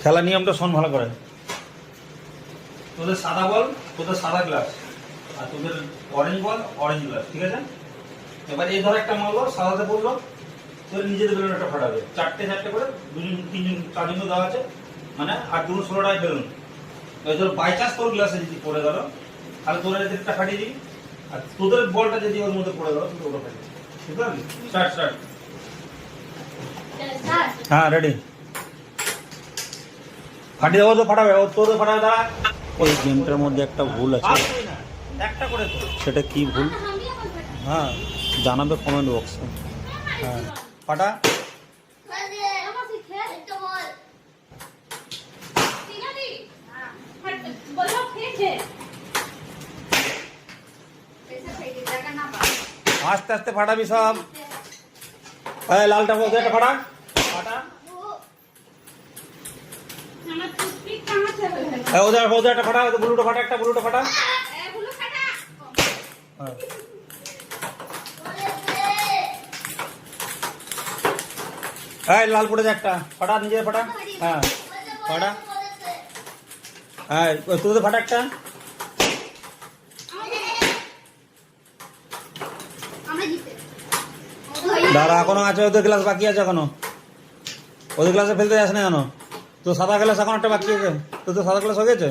খেলা নিয়মটা শোন ভালো করে। তোদের সাদা বল, তোদের সাদা গ্লাস, আর তোদের অরেঞ্জ বল অরেঞ্জ গ্লাস, ঠিক আছে? এবার এই ধর একটা মারলো, সাদাতে পড়লো, তোদের নিজেদের বেলুন একটা ফাটাবে, চারটে চারটে করে, দুজন তিনজন চারজন দেওয়া আছে, মানে 8 × 16টায় বেলুন। এবার ধর বাই চান্স তোর গ্লাসে যদি পড়ে গেল, তাহলে তোর একটা ফাটিয়ে দিবি, আর তোদের বলটা যদি ওর মধ্যে পড়ে গেল তুই ওটা ফাটিয়ে দিবি, ঠিক আছে? Start start. হ্যাঁ রেডি। ফাটিয়ে দেবো তো ফাটাবে, ও তোদের ফাটাবে। দাঁড়া, ওই গেমটার মধ্যে একটা ভুল আছে, একটা করে তো। সেটা কি ভুল? হ্যাঁ জানাবে কমেন্ট বক্সে। হ্যাঁ ফাটা। আস্তে আস্তে ফাটাবি সব। লালটা বলতে একটা ফাটা ফাটা। ওদের ওদের একটা ফাটা, ব্লুটা ফাটা, একটা ব্লুটা ফাটা। হ্যাঁ লাল পড়ে যায় একটা, ফাটা নিজে ফাটা। হ্যাঁ ফাটা। হ্যাঁ তোদের ফাটা একটা। দাঁড়া এখনো আছে, ওদের গ্লাস বাকি আছে এখনো, ওদের গ্লাসে ফেলতে যাস না কেন? তো সাদা গ্লাস এখন একটা বাকি আছে, তো সাদা গ্লাস হয়ে গেছে।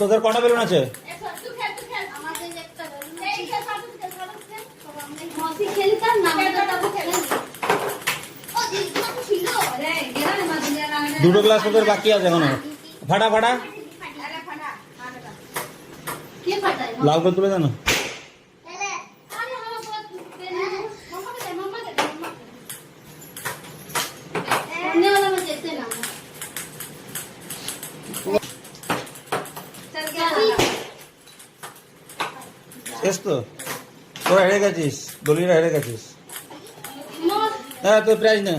তোদের কটা বেলুন আছে? দুটো গ্লাস তোদের বাকি আছে এখনো। ফাটা ফাটা, লাল করে তুলে দেন। শেষ তো, তোরা হেরে গেছিস, দলিরা হেরে গেছিস। হ্যাঁ তুই প্রাইজ নে।